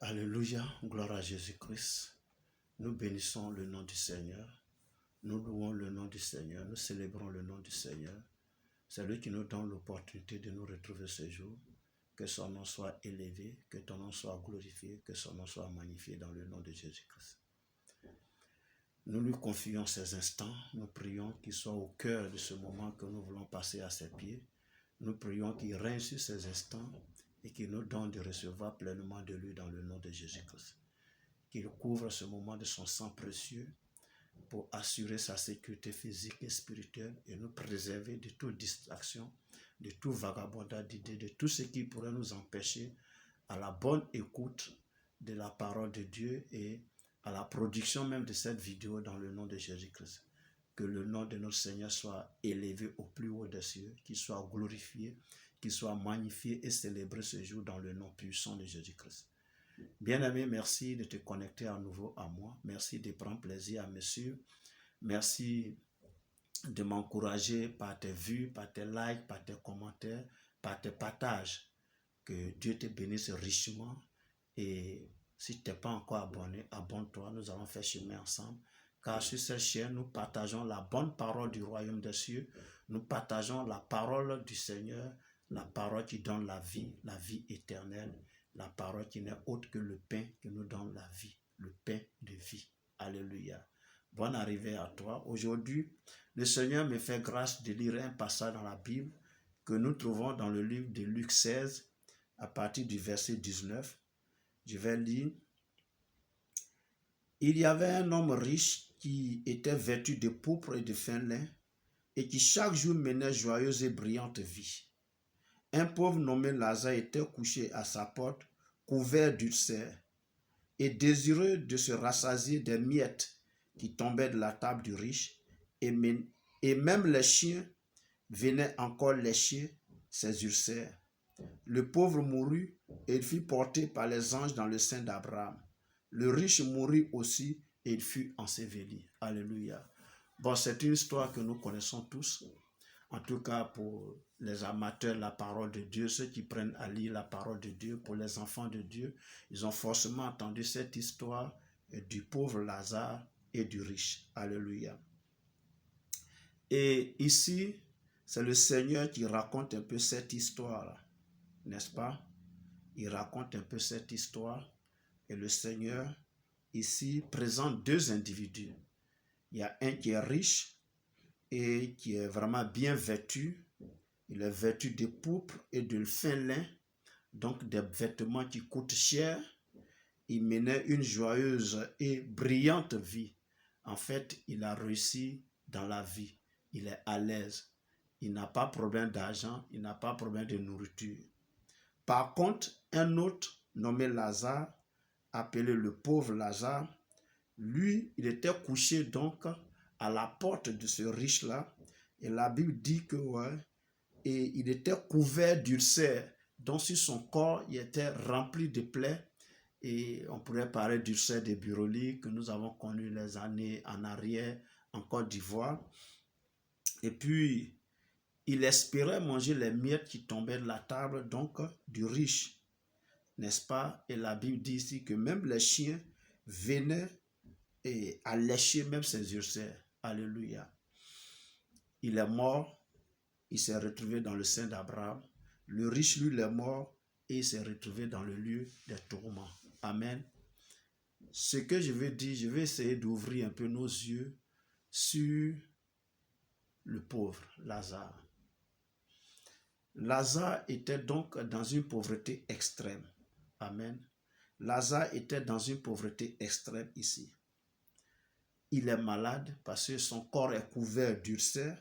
Alléluia, gloire à Jésus-Christ. Nous bénissons le nom du Seigneur. Nous louons le nom du Seigneur. Nous célébrons le nom du Seigneur. C'est lui qui nous donne l'opportunité de nous retrouver ce jour. Que son nom soit élevé, que ton nom soit glorifié, que son nom soit magnifié dans le nom de Jésus-Christ. Nous lui confions ces instants. Nous prions qu'il soit au cœur de ce moment que nous voulons passer à ses pieds. Nous prions qu'il règne sur ces instants et qu'il nous donne de recevoir pleinement de lui dans le nom de Jésus-Christ. Qu'il couvre ce moment de son sang précieux pour assurer sa sécurité physique et spirituelle et nous préserver de toute distraction, de tout vagabondage d'idées, de tout ce qui pourrait nous empêcher à la bonne écoute de la parole de Dieu et à la production même de cette vidéo dans le nom de Jésus-Christ. Que le nom de notre Seigneur soit élevé au plus haut des cieux, qu'il soit glorifié, qu'il soit magnifié et célébré ce jour dans le nom puissant de Jésus-Christ. Bien-aimé, merci de te connecter à nouveau à moi. Merci de prendre plaisir à me suivre. Merci de m'encourager par tes vues, par tes likes, par tes commentaires, par tes partages. Que Dieu te bénisse richement. Et si tu n'es pas encore abonné, abonne-toi. Nous allons faire chemin ensemble. Car sur cette chaîne, nous partageons la bonne parole du royaume des cieux. Nous partageons la parole du Seigneur, la parole qui donne la vie éternelle, la parole qui n'est autre que le pain qui nous donne la vie, le pain de vie. Alléluia. Bonne arrivée à toi. Aujourd'hui, le Seigneur me fait grâce de lire un passage dans la Bible que nous trouvons dans le livre de Luc 16, à partir du verset 19. Je vais lire. Il y avait un homme riche qui était vêtu de pourpre et de fin lin et qui chaque jour menait joyeuse et brillante vie. Un pauvre nommé Lazare était couché à sa porte, couvert d'ulcères, et désireux de se rassasier des miettes qui tombaient de la table du riche, et même les chiens venaient encore lécher ses ulcères. Le pauvre mourut et il fut porté par les anges dans le sein d'Abraham. Le riche mourut aussi et il fut enseveli. Alléluia. Bon, c'est une histoire que nous connaissons tous. En tout cas, pour les amateurs de la parole de Dieu, ceux qui prennent à lire la parole de Dieu, pour les enfants de Dieu, ils ont forcément entendu cette histoire du pauvre Lazare et du riche. Alléluia. Et ici, c'est le Seigneur qui raconte un peu cette histoire-là, n'est-ce pas? Il raconte un peu cette histoire et le Seigneur ici présente deux individus. Il y a un qui est riche et qui est vraiment bien vêtu. Il est vêtu de pourpre et de fin lin, donc des vêtements qui coûtent cher. Il menait une joyeuse et brillante vie. En fait, il a réussi dans la vie. Il est à l'aise. Il n'a pas de problème d'argent, il n'a pas de problème de nourriture. Par contre, un autre nommé Lazare, appelé le pauvre Lazare, lui, il était couché donc à la porte de ce riche-là. Et la Bible dit que et il était couvert d'ulcères. Donc sur son corps, il était rempli de plaies. Et on pourrait parler d'ulcères de Buroli que nous avons connu les années en arrière en Côte d'Ivoire. Et puis, il espérait manger les miettes qui tombaient de la table donc du riche, n'est-ce pas? Et la Bible dit ici que même les chiens venaient à lécher même ses ulcères. Alléluia. Il est mort, il s'est retrouvé dans le sein d'Abraham. Le riche, lui, il est mort et il s'est retrouvé dans le lieu des tourments. Amen. Ce que je veux dire, je vais essayer d'ouvrir un peu nos yeux sur le pauvre Lazare. Lazare était donc dans une pauvreté extrême. Amen. Lazare était dans une pauvreté extrême ici. Il est malade parce que son corps est couvert d'ulcères,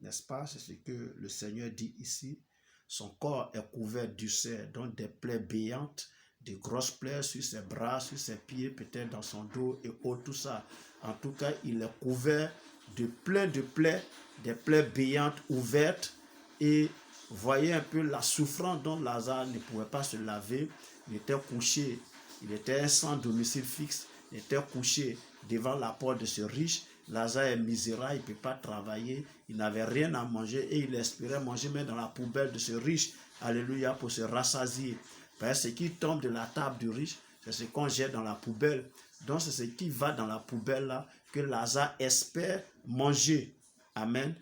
n'est-ce pas? C'est ce que le Seigneur dit ici. Son corps est couvert d'ulcères, donc des plaies béantes, des grosses plaies sur ses bras, sur ses pieds, peut-être dans son dos et autres, tout ça. En tout cas, il est couvert de plein de plaies, des plaies béantes ouvertes. Et voyez un peu la souffrance dont Lazare ne pouvait pas se laver. Il était couché, il était sans domicile fixe, il était couché devant la porte de ce riche. Lazare est misérable, il ne peut pas travailler, il n'avait rien à manger et il espérait manger même dans la poubelle de ce riche. Alléluia, pour se rassasier. Parce que ce qui tombe de la table du riche, C'est ce qu'on jette dans la poubelle. Donc c'est ce qui va dans la poubelle là que Lazare espère manger. Amen.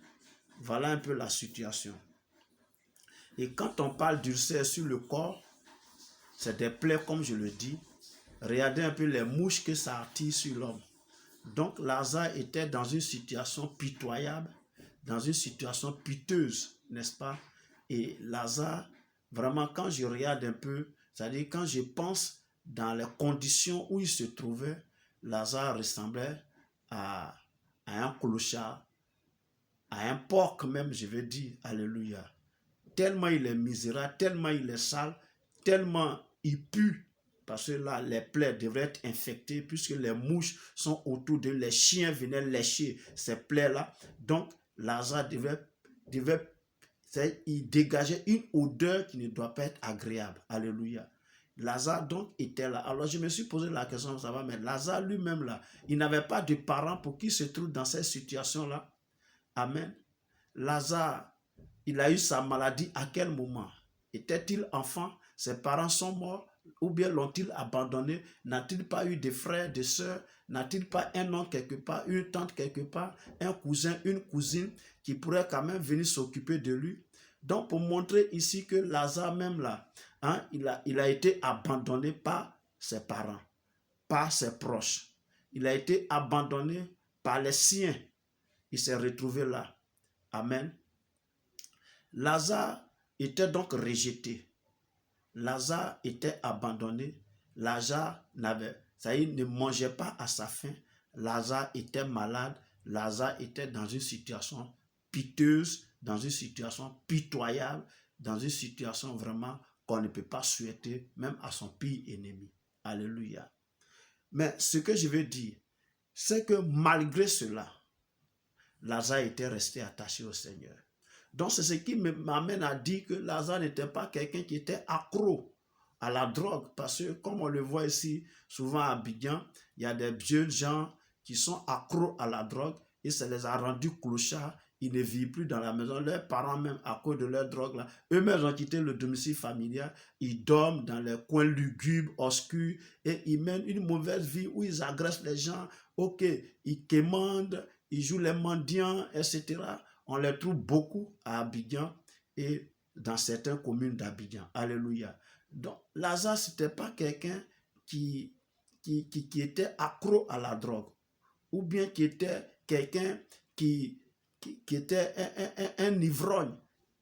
Voilà un peu la situation. Et quand on parle d'ulcère sur le corps, c'est des plaies comme je le dis. Regardez un peu les mouches que ça attire sur l'homme. Donc Lazare était dans une situation pitoyable, dans une situation piteuse, n'est-ce pas? Et Lazare, vraiment quand je regarde un peu, c'est-à-dire quand je pense dans les conditions où il se trouvait, Lazare ressemblait à un clochard, à un porc même, je vais dire, alléluia. Tellement il est misérable, tellement il est sale, tellement il pue. Parce que là, les plaies devraient être infectées puisque les mouches sont autour de lui. Les chiens venaient lécher ces plaies-là. Donc, Lazare il dégageait une odeur qui ne doit pas être agréable. Alléluia. Lazare donc était là. Alors, je me suis posé la question, ça va, mais Lazare lui-même là, il n'avait pas de parents pour qu'il se trouve dans cette situation-là. Amen. Lazare, il a eu sa maladie à quel moment? Était-il enfant? Ses parents sont morts? Ou bien l'ont-ils abandonné? N'a-t-il pas eu de frères, de sœurs? N'a-t-il pas un oncle quelque part, une tante quelque part, un cousin, une cousine qui pourrait quand même venir s'occuper de lui? Donc pour montrer ici que Lazare même là, hein, il a été abandonné par ses parents, par ses proches. Il a été abandonné par les siens. Il s'est retrouvé là. Amen. Lazare était donc rejeté. Lazare était abandonné. Lazare ne mangeait pas à sa faim. Lazare était malade. Lazare était dans une situation piteuse, dans une situation pitoyable, dans une situation vraiment qu'on ne peut pas souhaiter, même à son pire ennemi. Alléluia. Mais ce que je veux dire, c'est que malgré cela, Lazare était resté attaché au Seigneur. Donc c'est ce qui m'amène à dire que Lazare n'était pas quelqu'un qui était accro à la drogue. Parce que comme on le voit ici, souvent à Abidjan, il y a des vieux gens qui sont accros à la drogue et ça les a rendus clochards. Ils ne vivent plus dans la maison. Leurs parents même, à cause de leur drogue, là, eux-mêmes ont quitté le domicile familial. Ils dorment dans les coins lugubres, obscurs et ils mènent une mauvaise vie où ils agressent les gens. Ok, ils quémandent, ils jouent les mendiants, etc. On les trouve beaucoup à Abidjan et dans certaines communes d'Abidjan. Alléluia. Donc, Lazare, ce n'était pas quelqu'un qui était accro à la drogue ou bien qui était quelqu'un qui était un ivrogne.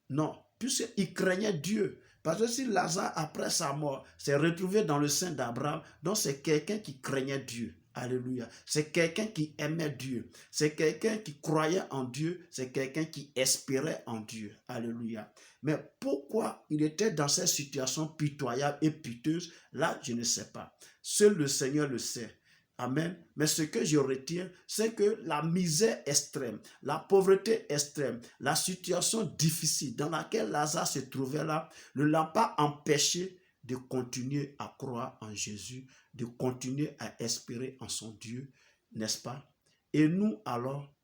Non, puisqu'il craignait Dieu. Parce que si Lazare, après sa mort, s'est retrouvé dans le sein d'Abraham, donc c'est quelqu'un qui craignait Dieu. Alléluia. C'est quelqu'un qui aimait Dieu. C'est quelqu'un qui croyait en Dieu. C'est quelqu'un qui espérait en Dieu. Alléluia. Mais pourquoi il était dans cette situation pitoyable et piteuse? Là, je ne sais pas. Seul le Seigneur le sait. Amen. Mais ce que je retiens, c'est que la misère extrême, la pauvreté extrême, la situation difficile dans laquelle Lazare se trouvait là, ne l'a pas empêché de continuer à croire en Jésus, de continuer à espérer en son Dieu, n'est-ce pas? Et nous alors,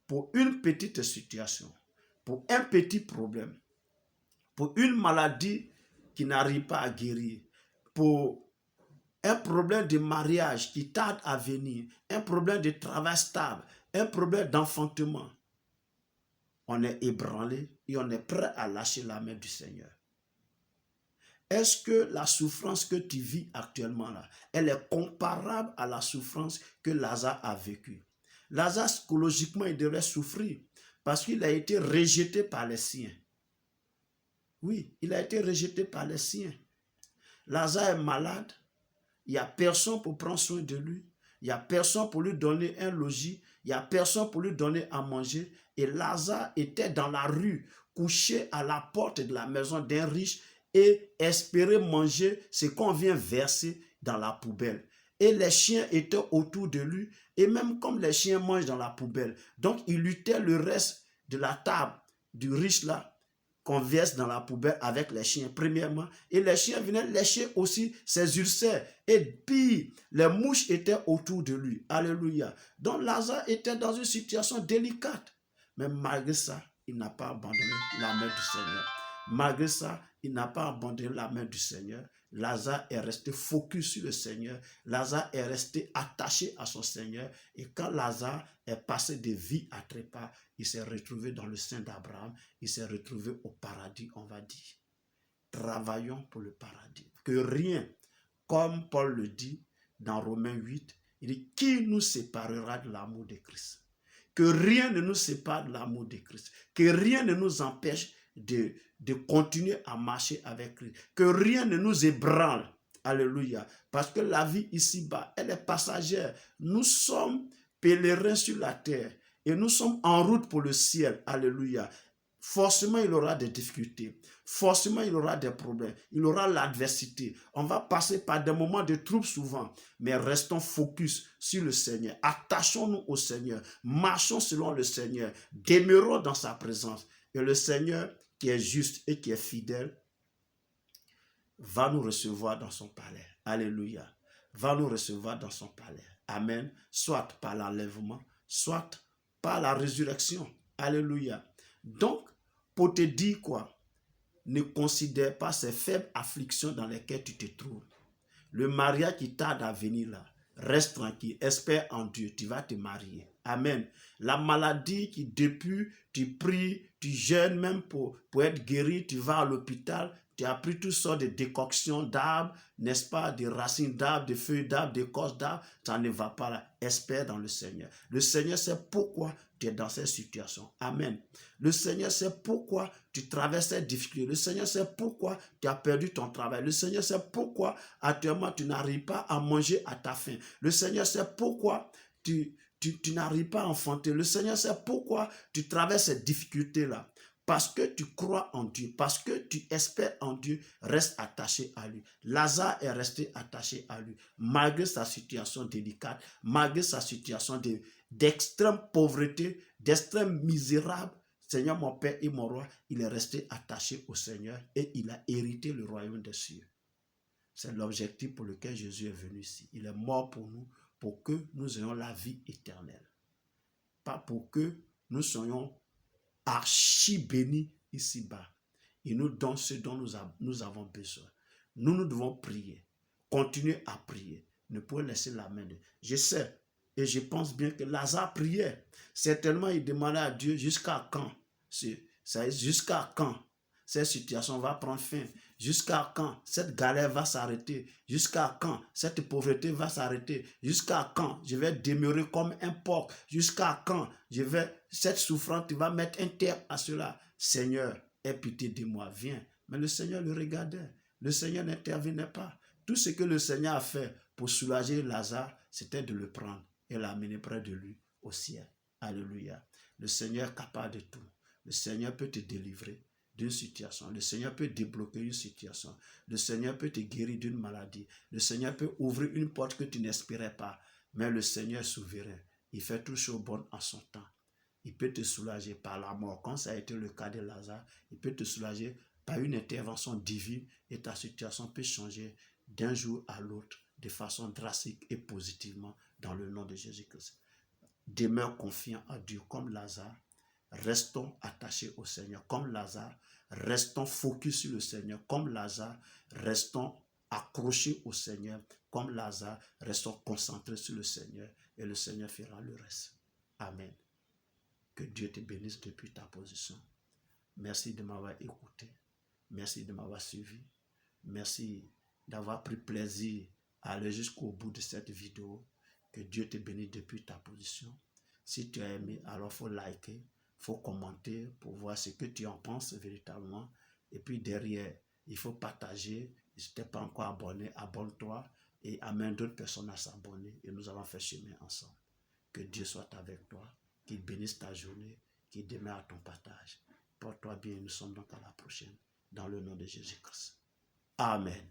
pour une petite situation, pour un petit problème, pour une maladie qui n'arrive pas à guérir, pour un problème de mariage qui tarde à venir, un problème de travail stable, un problème d'enfantement, on est ébranlé et on est prêt à lâcher la main du Seigneur. Est-ce que la souffrance que tu vis actuellement là, elle est comparable à la souffrance que Lazare a vécue? Lazare, psychologiquement, il devrait souffrir parce qu'il a été rejeté par les siens. Oui, il a été rejeté par les siens. Lazare est malade. Il n'y a personne pour prendre soin de lui. Il n'y a personne pour lui donner un logis. Il n'y a personne pour lui donner à manger. Et Lazare était dans la rue, couché à la porte de la maison d'un riche et espérait manger ce qu'on vient verser dans la poubelle. Et les chiens étaient autour de lui. Et même comme les chiens mangent dans la poubelle. Donc il luttait le reste de la table du riche là, qu'on verse dans la poubelle avec les chiens, premièrement. Et les chiens venaient lécher aussi ses ulcères. Et puis, les mouches étaient autour de lui. Alléluia. Donc, Lazare était dans une situation délicate. Mais malgré ça, il n'a pas abandonné la main du Seigneur. Malgré ça, il n'a pas abandonné la main du Seigneur. Lazare est resté focus sur le Seigneur. Lazare est resté attaché à son Seigneur. Et quand Lazare est passé de vie à trépas, il s'est retrouvé dans le sein d'Abraham. Il s'est retrouvé au paradis, on va dire. Travaillons pour le paradis. Que rien, comme Paul le dit dans Romains 8, il dit, qui nous séparera de l'amour de Christ? Que rien ne nous sépare de l'amour de Christ. Que rien ne nous empêche de continuer à marcher avec Christ. Que rien ne nous ébranle. Alléluia. Parce que la vie ici-bas, elle est passagère. Nous sommes pèlerins sur la terre et nous sommes en route pour le ciel. Alléluia. Forcément, il y aura des difficultés. Forcément, il y aura des problèmes. Il y aura l'adversité. On va passer par des moments de troubles souvent. Mais restons focus sur le Seigneur. Attachons-nous au Seigneur. Marchons selon le Seigneur. Demeurons dans sa présence. Et le Seigneur, qui est juste et qui est fidèle, va nous recevoir dans son palais. Alléluia. Va nous recevoir dans son palais. Amen. Soit par l'enlèvement, soit par la résurrection. Alléluia. Donc, pour te dire quoi? Ne considère pas ces faibles afflictions dans lesquelles tu te trouves. Le mariage qui tarde à venir là, reste tranquille, espère en Dieu, tu vas te marier. Amen. La maladie qui depuis, tu pries, tu jeûnes même pour être guéri, tu vas à l'hôpital, tu as pris toutes sortes de décoctions d'arbres, n'est-ce pas, des racines d'arbres, des feuilles d'arbres, des écorces d'arbres, ça ne va pas là. Espère dans le Seigneur. Le Seigneur sait pourquoi tu es dans cette situation. Amen. Le Seigneur sait pourquoi tu traverses cette difficulté. Le Seigneur sait pourquoi tu as perdu ton travail. Le Seigneur sait pourquoi actuellement tu n'arrives pas à manger à ta faim. Le Seigneur sait pourquoi tu n'arrives pas à enfanter. Le Seigneur sait pourquoi tu traverses cette difficulté-là. Parce que tu crois en Dieu, parce que tu espères en Dieu, reste attaché à lui. Lazare est resté attaché à lui, malgré sa situation délicate, malgré sa situation d'extrême pauvreté, d'extrême misérable. Seigneur, mon Père et mon Roi, il est resté attaché au Seigneur et il a hérité le royaume des cieux. C'est l'objectif pour lequel Jésus est venu ici. Il est mort pour nous, pour que nous ayons la vie éternelle. Pas pour que nous soyons archi bénis ici-bas. Il nous donne ce dont nous avons besoin. Nous devons prier. Continuer à prier. Ne pas laisser la main de Dieu. Je sais et je pense bien que Lazare priait. Certainement, il demandait à Dieu jusqu'à quand. Jusqu'à quand cette situation va prendre fin. Jusqu'à quand cette galère va s'arrêter. Jusqu'à quand cette pauvreté va s'arrêter. Jusqu'à quand je vais demeurer comme un porc. Jusqu'à quand cette souffrance, tu vas mettre un terme à cela. Seigneur, aie pitié de moi, viens. Mais le Seigneur le regardait. Le Seigneur n'intervenait pas. Tout ce que le Seigneur a fait pour soulager Lazare, c'était de le prendre et l'amener près de lui au ciel. Alléluia. Le Seigneur est capable de tout. Le Seigneur peut te délivrer d'une situation. Le Seigneur peut débloquer une situation. Le Seigneur peut te guérir d'une maladie. Le Seigneur peut ouvrir une porte que tu n'espérais pas. Mais le Seigneur est souverain. Il fait tout chose bonne en son temps. Il peut te soulager par la mort, comme ça a été le cas de Lazare. Il peut te soulager par une intervention divine et ta situation peut changer d'un jour à l'autre de façon drastique et positivement dans le nom de Jésus-Christ. Demeure confiant à Dieu comme Lazare. Restons attachés au Seigneur comme Lazare. Restons focus sur le Seigneur comme Lazare. Restons accrochés au Seigneur comme Lazare. Restons concentrés sur le Seigneur et le Seigneur fera le reste. Amen. Que Dieu te bénisse depuis ta position. Merci de m'avoir écouté. Merci de m'avoir suivi. Merci d'avoir pris plaisir à aller jusqu'au bout de cette vidéo. Que Dieu te bénisse depuis ta position. Si tu as aimé, alors il faut liker, il faut commenter pour voir ce que tu en penses véritablement. Et puis derrière, il faut partager. Si tu n'es pas encore abonné, abonne-toi et amène d'autres personnes à s'abonner. Et nous allons faire chemin ensemble. Que Dieu soit avec toi, qu'il bénisse ta journée, qu'il demeure à ton partage. Porte-toi bien, nous sommes donc à la prochaine. Dans le nom de Jésus-Christ. Amen.